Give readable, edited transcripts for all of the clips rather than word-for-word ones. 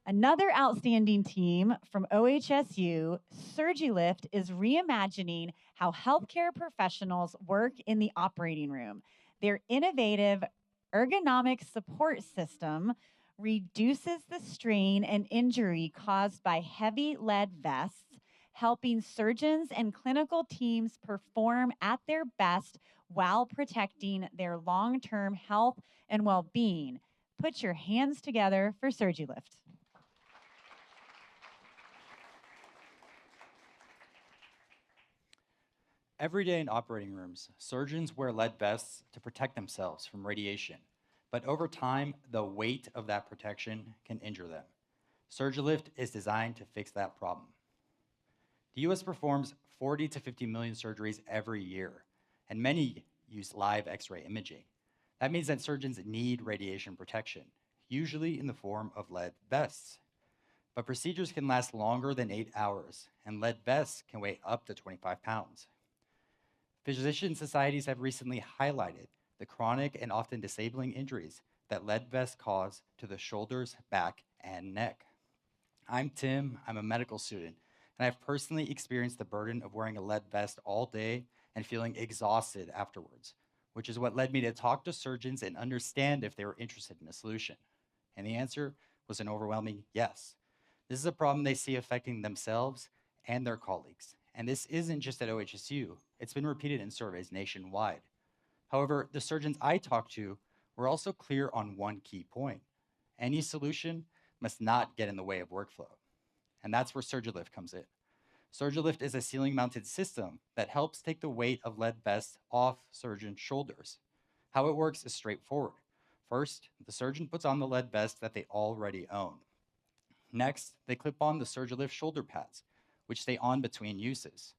Another outstanding team from OHSU, Surgi is reimagining how healthcare professionals work in the operating room. Their innovative ergonomic support system reduces the strain and injury caused by heavy lead vests, helping surgeons and clinical teams perform at their best while protecting their long-term health and well-being. Put your hands together for Surgi. Every day in operating rooms, surgeons wear lead vests to protect themselves from radiation. But over time, the weight of that protection can injure them. SurgiLift is designed to fix that problem. The US performs 40 to 50 million surgeries every year, and many use live X-ray imaging. That means that surgeons need radiation protection, usually in the form of lead vests. But procedures can last longer than 8 hours, and lead vests can weigh up to 25 pounds. Physician societies have recently highlighted the chronic and often disabling injuries that lead vests cause to the shoulders, back, and neck. I'm Tim, I'm a medical student, and I've personally experienced the burden of wearing a lead vest all day and feeling exhausted afterwards, which is what led me to talk to surgeons and understand if they were interested in a solution. And the answer was an overwhelming yes. This is a problem they see affecting themselves and their colleagues. And this isn't just at OHSU, it's been repeated in surveys nationwide. However, the surgeons I talked to were also clear on one key point. Any solution must not get in the way of workflow. And that's where SurgiLift comes in. SurgiLift is a ceiling-mounted system that helps take the weight of lead vests off surgeons' shoulders. How it works is straightforward. First, the surgeon puts on the lead vest that they already own. Next, they clip on the SurgiLift shoulder pads, which stay on between uses.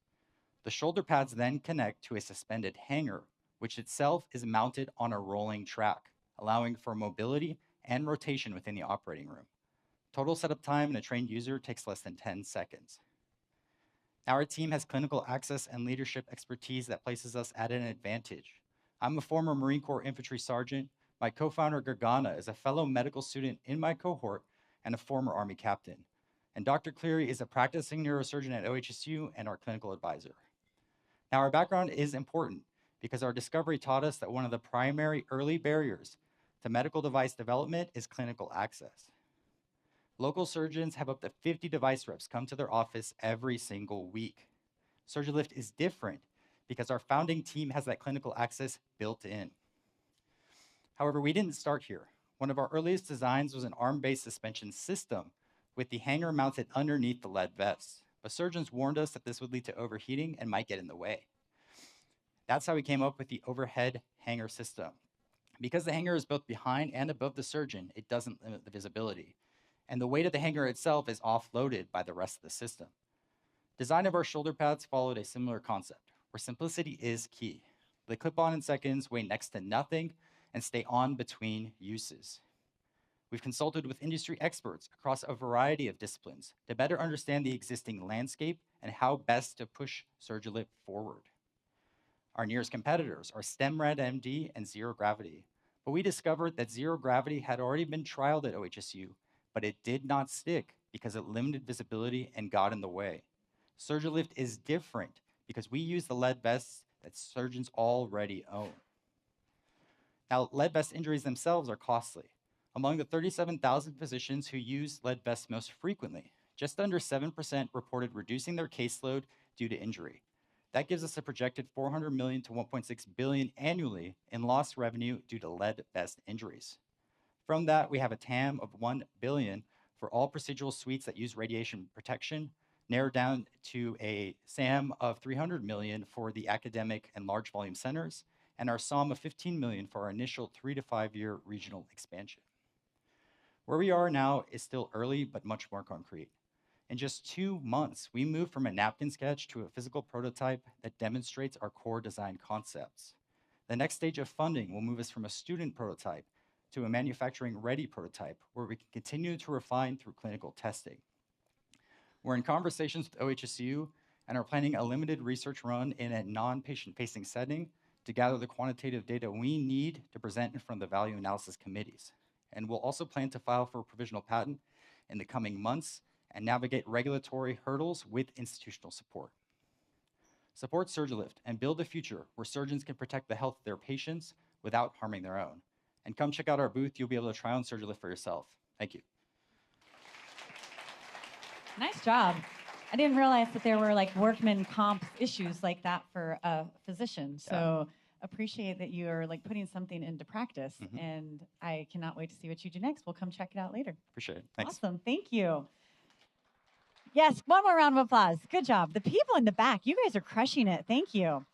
The shoulder pads then connect to a suspended hanger, which itself is mounted on a rolling track, allowing for mobility and rotation within the operating room. Total setup time in a trained user takes less than 10 seconds. Our team has clinical access and leadership expertise that places us at an advantage. I'm a former Marine Corps infantry sergeant. My co-founder, Gargana, is a fellow medical student in my cohort and a former Army captain. And Dr. Cleary is a practicing neurosurgeon at OHSU and our clinical advisor. Now, our background is important because our discovery taught us that one of the primary early barriers to medical device development is clinical access. Local surgeons have up to 50 device reps come to their office every single week. SurgiLift is different because our founding team has that clinical access built in. However, we didn't start here. One of our earliest designs was an arm-based suspension system with the hanger mounted underneath the lead vests. But surgeons warned us that this would lead to overheating and might get in the way. That's how we came up with the overhead hanger system. Because the hanger is both behind and above the surgeon, it doesn't limit the visibility. And the weight of the hanger itself is offloaded by the rest of the system. Design of our shoulder pads followed a similar concept, where simplicity is key. They clip on in seconds, weigh next to nothing, and stay on between uses. We've consulted with industry experts across a variety of disciplines to better understand the existing landscape and how best to push SurgiLift forward. Our nearest competitors are StemRed MD and Zero Gravity, but we discovered that Zero Gravity had already been trialed at OHSU, but it did not stick because it limited visibility and got in the way. SurgiLift is different because we use the lead vests that surgeons already own. Now, lead vest injuries themselves are costly. Among the 37,000 physicians who use lead vests most frequently, just under 7% reported reducing their caseload due to injury. That gives us a projected $400 million to $1.6 billion annually in lost revenue due to lead vest injuries. From that, we have a TAM of $1 billion for all procedural suites that use radiation protection, narrowed down to a SAM of $300 million for the academic and large volume centers, and our SOM of $15 million for our initial 3 to 5 year regional expansion. Where we are now is still early, but much more concrete. In just 2 months, we moved from a napkin sketch to a physical prototype that demonstrates our core design concepts. The next stage of funding will move us from a student prototype to a manufacturing-ready prototype where we can continue to refine through clinical testing. We're in conversations with OHSU and are planning a limited research run in a non-patient-facing setting to gather the quantitative data we need to present in front of the value analysis committees. And we'll also plan to file for a provisional patent in the coming months and navigate regulatory hurdles with institutional support. Support SurgiLift and build a future where surgeons can protect the health of their patients without harming their own. And come check out our booth. You'll be able to try on SurgiLift for yourself. Thank you. Nice job. I didn't realize that there were like workman comp issues like that for a physician. So appreciate that you're like putting something into practice. And I cannot wait to see what you do next. We'll come check it out later. Appreciate it. Thanks. Awesome. Thank you. Yes, one more round of applause. Good job. The people in the back, you guys are crushing it. Thank you.